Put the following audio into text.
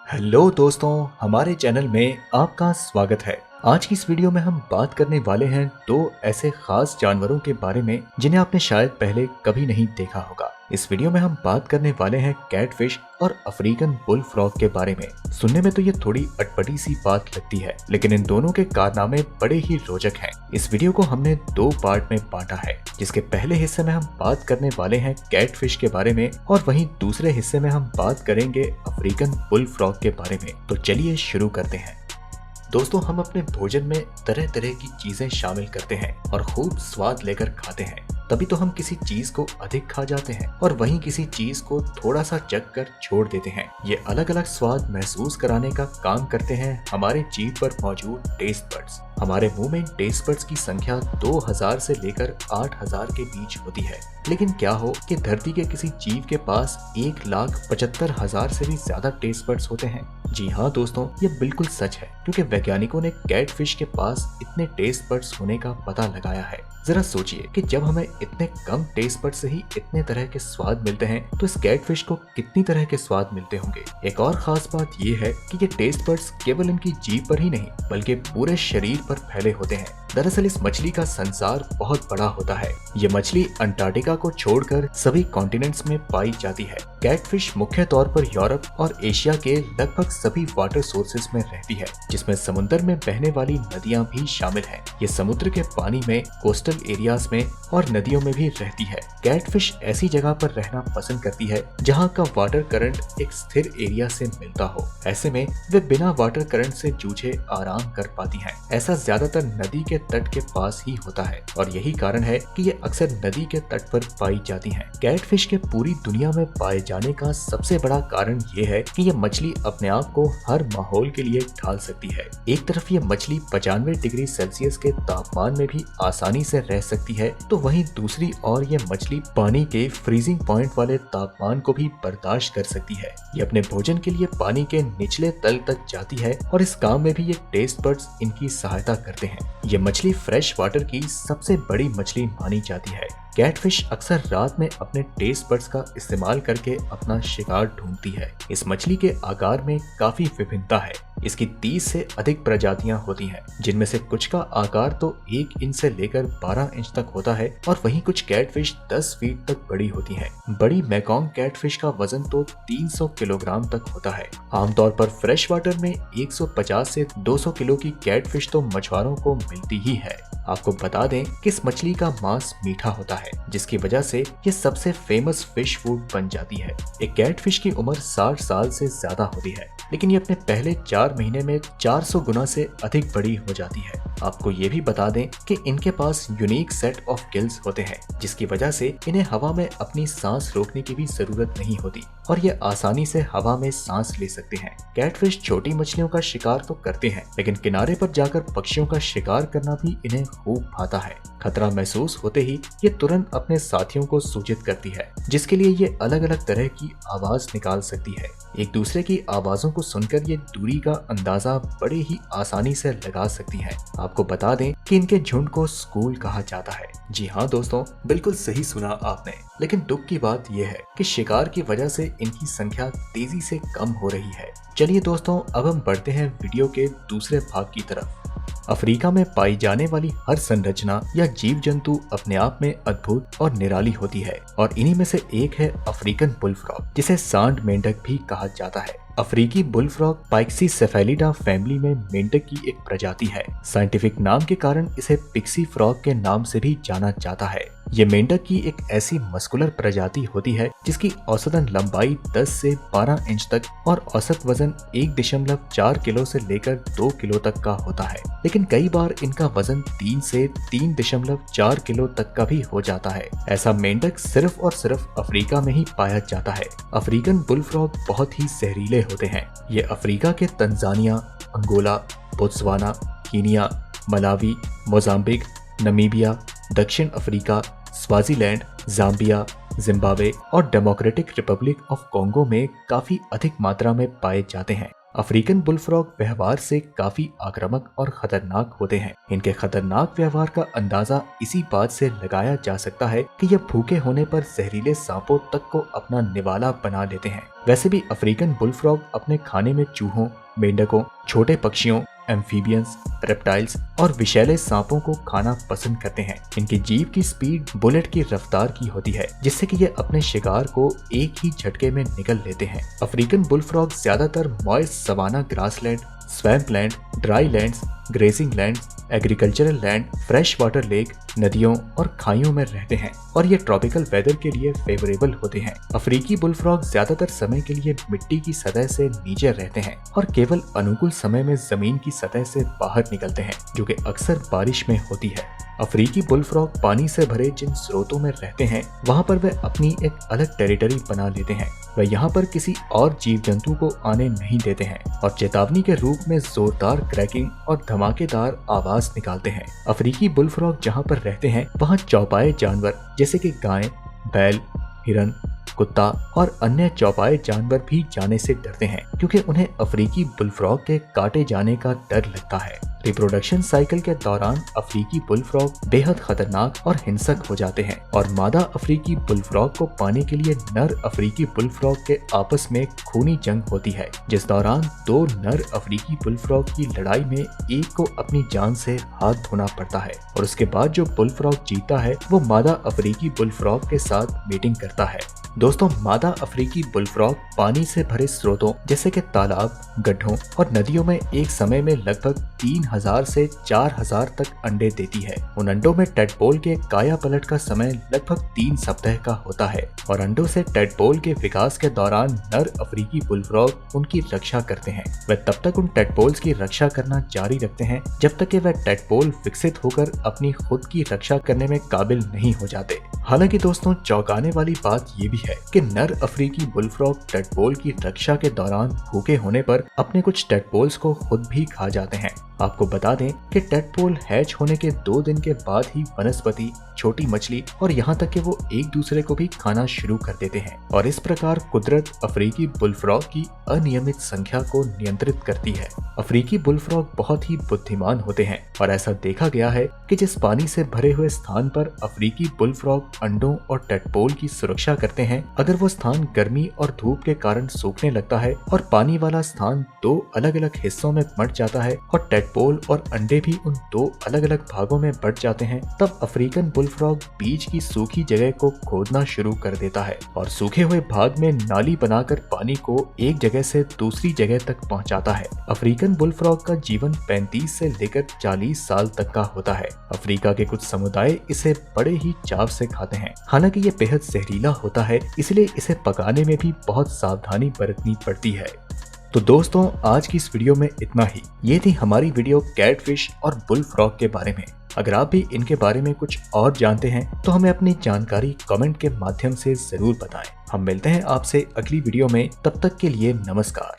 Hello दोस्तों, हमारे channel में आपका स्वागत है। आज की इस वीडियो में हम बात करने वाले हैं दो ऐसे खास जानवरों के बारे में जिन्हें आपने शायद पहले कभी नहीं देखा होगा। इस वीडियो में हम बात करने वाले हैं कैटफिश और अफ्रीकन बुल फ्रॉग के बारे में। सुनने में तो ये थोड़ी अटपटी सी बात लगती है, लेकिन इन दोनों के कारनामे बड़े ही रोचक हैं। इस वीडियो को हमने दो पार्ट में बांटा है, जिसके पहले हिस्से में हम बात करने वाले हैं कैटफिश के बारे में और वहीं दूसरे हिस्से में हम बात करेंगे अफ्रीकन बुल फ्रॉग के बारे में। तो चलिए शुरू करते हैं। दोस्तों, हम अपने भोजन में तरह तरह की चीजें शामिल करते हैं और खूब स्वाद लेकर खाते हैं। तभी तो हम किसी चीज को अधिक खा जाते हैं और वहीं किसी चीज को थोड़ा सा चख कर छोड़ देते हैं। ये अलग अलग स्वाद महसूस कराने का काम करते हैं हमारे जीभ पर मौजूद टेस्ट बड्स। हमारे मुंह में टेस्ट बड्स की संख्या 2000 से लेकर 8000 के बीच होती है। लेकिन क्या हो कि धरती के किसी जीव के पास 1,75,000 से भी ज्यादा टेस्ट बड्स होते हैं? जी हाँ दोस्तों, ये बिल्कुल सच है, क्योंकि वैज्ञानिकों ने कैटफिश के पास इतने टेस्ट बड्स होने का पता लगाया है। जरा सोचिए कि जब हमें इतने कम टेस्ट बड्स से ही इतने तरह के स्वाद मिलते हैं, तो इस कैटफिश को कितनी तरह के स्वाद मिलते होंगे। एक और खास बात ये है कि ये टेस्ट बड्स केवल इनकी जीभ पर ही नहीं, बल्कि पूरे शरीर पर फैले होते हैं। दरअसल इस मछली का संसार बहुत बड़ा होता है। ये मछली अंटार्कटिका को छोड़कर सभी कॉन्टिनेंट्स में पाई जाती है। कैटफिश मुख्य तौर पर यूरोप और एशिया के लगभग सभी वाटर सोर्सेस में रहती है, जिसमें समुद्र में बहने वाली नदियां भी शामिल हैं। ये समुद्र के पानी में, कोस्टल एरियाज में और नदियों में भी रहती है। कैटफिश ऐसी जगह पर रहना पसंद करती है जहाँ का वाटर करंट एक स्थिर एरिया से मिलता हो। ऐसे में वे बिना वाटर करंट से जूझे आराम कर पाती हैं। ऐसा ज्यादातर नदी के तट के पास ही होता है और यही कारण है कि ये अक्सर नदी के तट पर पाई जाती हैं। कैटफिश के पूरी दुनिया में पाए जाने का सबसे बड़ा कारण ये है कि ये मछली अपने आप को हर माहौल के लिए ढाल सकती है। एक तरफ ये मछली 95 डिग्री सेल्सियस के तापमान में भी आसानी से रह सकती है, तो वहीं दूसरी ओर ये मछली पानी के फ्रीजिंग पॉइंट वाले तापमान को भी बर्दाश्त कर सकती है। ये अपने भोजन के लिए पानी के निचले तल तक जाती है और इस काम में भी ये टेस्ट बड्स इनकी सहायता करते हैं। ये मछली फ्रेश वाटर की सबसे बड़ी मछली मानी जाती है। कैटफिश अक्सर रात में अपने टेस्ट बड्स का इस्तेमाल करके अपना शिकार ढूंढती है। इस मछली के आकार में काफी विभिन्नता है। इसकी 30 से अधिक प्रजातियां होती हैं, जिनमें से कुछ का आकार तो 1 इंच से लेकर 12 इंच तक होता है और वहीं कुछ कैटफिश 10 फीट तक बड़ी होती हैं। बड़ी मैकोंग कैटफिश का वजन तो 300 किलोग्राम तक होता है। आमतौर पर फ्रेश वाटर में 150 से 200 किलो की कैटफिश तो मछुआरों को मिलती ही है। आपको बता दें कि इस मछली का मांस मीठा होता है, जिसकी वजह से ये सबसे फेमस फिश फूड बन जाती है। एक कैटफिश की उम्र 60 साल से ज्यादा होती है, लेकिन ये अपने पहले 4 महीने में 400 गुना से अधिक बड़ी हो जाती है। आपको ये भी बता दें कि इनके पास यूनिक सेट ऑफ गिल्स होते हैं, जिसकी वजह से इन्हें हवा में अपनी सांस रोकने की भी जरूरत नहीं होती और ये आसानी से हवा में सांस ले सकते हैं। कैटफिश छोटी मछलियों का शिकार तो करते हैं, लेकिन किनारे पर जाकर पक्षियों का शिकार करना भी इन्हें खूब भाता है। खतरा महसूस होते ही ये तुरंत अपने साथियों को सूचित करती है, जिसके लिए ये अलग अलग तरह की आवाज निकाल सकती है। एक दूसरे की आवाजों को सुनकर ये दूरी का अंदाजा बड़े ही आसानी से लगा सकती हैं। आपको बता दें कि इनके झुंड को स्कूल कहा जाता है। जी हाँ दोस्तों, बिल्कुल सही सुना आपने। लेकिन दुख की बात यह है कि शिकार की वजह से इनकी संख्या तेजी से कम हो रही है। चलिए दोस्तों, अब हम बढ़ते हैं वीडियो के दूसरे भाग की तरफ। अफ्रीका में पाई जाने वाली हर संरचना या जीव जंतु अपने आप में अद्भुत और निराली होती है और इन्हीं में से एक है अफ्रीकन बुल फ्रॉग, जिसे सांड मेंढक भी कहा जाता है। अफ्रीकी बुल फ्रॉग पाइक्सी सेफेलिडा फैमिली में मेंढक की एक प्रजाति है। साइंटिफिक नाम के कारण इसे पिक्सी फ्रॉग के नाम से भी जाना जाता है। ये मेंढक की एक ऐसी मस्कुलर प्रजाति होती है जिसकी औसतन लंबाई 10 से 12 इंच तक और औसत वजन 1.4 किलो से लेकर 2 किलो तक का होता है। लेकिन कई बार इनका वजन 3 से 3.4 किलो तक का भी हो जाता है। ऐसा मेंढक सिर्फ और सिर्फ अफ्रीका में ही पाया जाता है। अफ्रीकन बुल फ्रॉग बहुत ही जहरीले होते हैं। ये अफ्रीका के Tanzania, Angola, Botswana, Kenya, Malawi, Mozambique, Namibia, दक्षिण अफ्रीका, स्वाजीलैंड, जाम्बिया, जिम्बाब्वे और डेमोक्रेटिक रिपब्लिक ऑफ कॉन्गो में काफी अधिक मात्रा में पाए जाते हैं। अफ्रीकन बुलफ्रॉग व्यवहार से काफी आक्रामक और खतरनाक होते हैं। इनके खतरनाक व्यवहार का अंदाजा इसी बात से लगाया जा सकता है कि ये भूखे होने पर जहरीले सांपों तक को अपना निवाला बना लेते हैं। वैसे भी अफ्रीकन बुलफ्रॉग अपने खाने में चूहों, मेंढकों, छोटे पक्षियों, एम्फीबियंस, रेप्टाइल्स और विषैले सांपों को खाना पसंद करते हैं। इनकी जीभ की स्पीड बुलेट की रफ्तार की होती है, जिससे कि ये अपने शिकार को एक ही झटके में निगल लेते हैं। अफ्रीकन बुलफ्रॉग ज्यादातर moist savanna grassland, swamp land, dry lands, grazing land, agricultural land, fresh water lake, नदियों और खाइयों में रहते हैं और ये ट्रॉपिकल वेदर के लिए फेवरेबल होते हैं। अफ्रीकी बुलफ्रॉग ज्यादातर समय के लिए मिट्टी की सतह से नीचे रहते हैं और केवल अनुकूल समय में जमीन की सतह से बाहर निकलते हैं, जो कि अक्सर बारिश में होती है। अफ्रीकी बुलफ्रॉग पानी से भरे जिन स्रोतों में रहते हैं वहाँ पर वे अपनी एक अलग टेरिटरी बना लेते हैं। वे यहाँ पर किसी और जीव जंतु को आने नहीं देते हैं और चेतावनी के रूप में जोरदार क्रैकिंग और धमाकेदार आवाज निकालते हैं। अफ्रीकी बुलफ्रॉग जहाँ पर रहते हैं वहाँ चौपाए जानवर जैसे कि गाय, बैल, हिरन, कुत्ता और अन्य चौपाए जानवर भी जाने से डरते हैं, क्योंकि उन्हें अफ्रीकी बुलफ्रॉग के काटे जाने का डर लगता है। रिप्रोडक्शन साइकिल के दौरान अफ्रीकी बुलफ्रॉग बेहद खतरनाक और हिंसक हो जाते हैं और मादा अफ्रीकी बुलफ्रॉग को पाने के लिए नर अफ्रीकी बुलफ्रॉग के आपस में खूनी जंग होती है, जिस दौरान दो नर अफ्रीकी बुलफ्रॉग की लड़ाई में एक को अपनी जान से हाथ धोना पड़ता है और उसके बाद जो बुलफ्रॉग जीता है वो मादा अफ्रीकी बुलफ्रॉग के साथ मीटिंग करता है। दोस्तों, मादा अफ्रीकी बुलफ्रॉग पानी से भरे स्रोतों जैसे कि तालाब, गड्ढों और नदियों में एक समय में लगभग 3000 से 4000 तक अंडे देती है। उन अंडों में टेडपोल के काया पलट का समय लगभग 3 सप्ताह का होता है और अंडों से टेडपोल के विकास के दौरान नर अफ्रीकी बुलफ्रॉग उनकी रक्षा करते हैं। वे तब तक उन टेडपोल्स की रक्षा करना जारी रखते हैं जब तक कि वह टेडपोल विकसित होकर अपनी खुद की रक्षा करने में काबिल नहीं हो जाते। हालांकि दोस्तों, चौंकाने वाली बात ये भी है कि नर अफ्रीकी बुलफ्रॉग टेडपोल की रक्षा के दौरान भूखे होने पर अपने कुछ टेडपोल्स को खुद भी खा जाते हैं। आपको बता दें कि टेडपोल हैच होने के 2 दिन के बाद ही वनस्पति, छोटी मछली और यहाँ तक कि वो एक दूसरे को भी खाना शुरू कर देते हैं और इस प्रकार कुदरत अफ्रीकी बुलफ्रॉग की अनियमित संख्या को नियंत्रित करती है। अफ्रीकी बुलफ्रॉग बहुत ही बुद्धिमान होते हैं और ऐसा देखा गया है कि जिस पानी से भरे हुए स्थान पर अफ्रीकी बुलफ्रॉग अंडों और टेडपोल की सुरक्षा करते हैं, अगर वो स्थान गर्मी और धूप के कारण सूखने लगता है और पानी वाला स्थान 2 अलग अलग हिस्सों में बंट जाता है और टेडपोल और अंडे भी उन 2 अलग अलग भागों में बंट जाते हैं, तब अफ्रीकन बुलफ्रॉग बीच की सूखी जगह को खोदना शुरू कर देता है और सूखे हुए भाग में नाली बनाकर पानी को एक जगह से दूसरी जगह तक पहुंचाता है। अफ्रीकन बुलफ्रॉग का जीवन 35 से लेकर 40 साल तक का होता है। अफ्रीका के कुछ समुदाय इसे बड़े ही चाव से खाते हैं। हालांकि ये बेहद जहरीला होता है, इसलिए इसे पकाने में भी बहुत सावधानी बरतनी पड़ती है। तो दोस्तों, आज की इस वीडियो में इतना ही। ये थी हमारी वीडियो कैटफिश और बुलफ्रॉग के बारे में। अगर आप भी इनके बारे में कुछ और जानते हैं तो हमें अपनी जानकारी कमेंट के माध्यम से जरूर बताएं। हम मिलते हैं आपसे अगली वीडियो में, तब तक के लिए नमस्कार।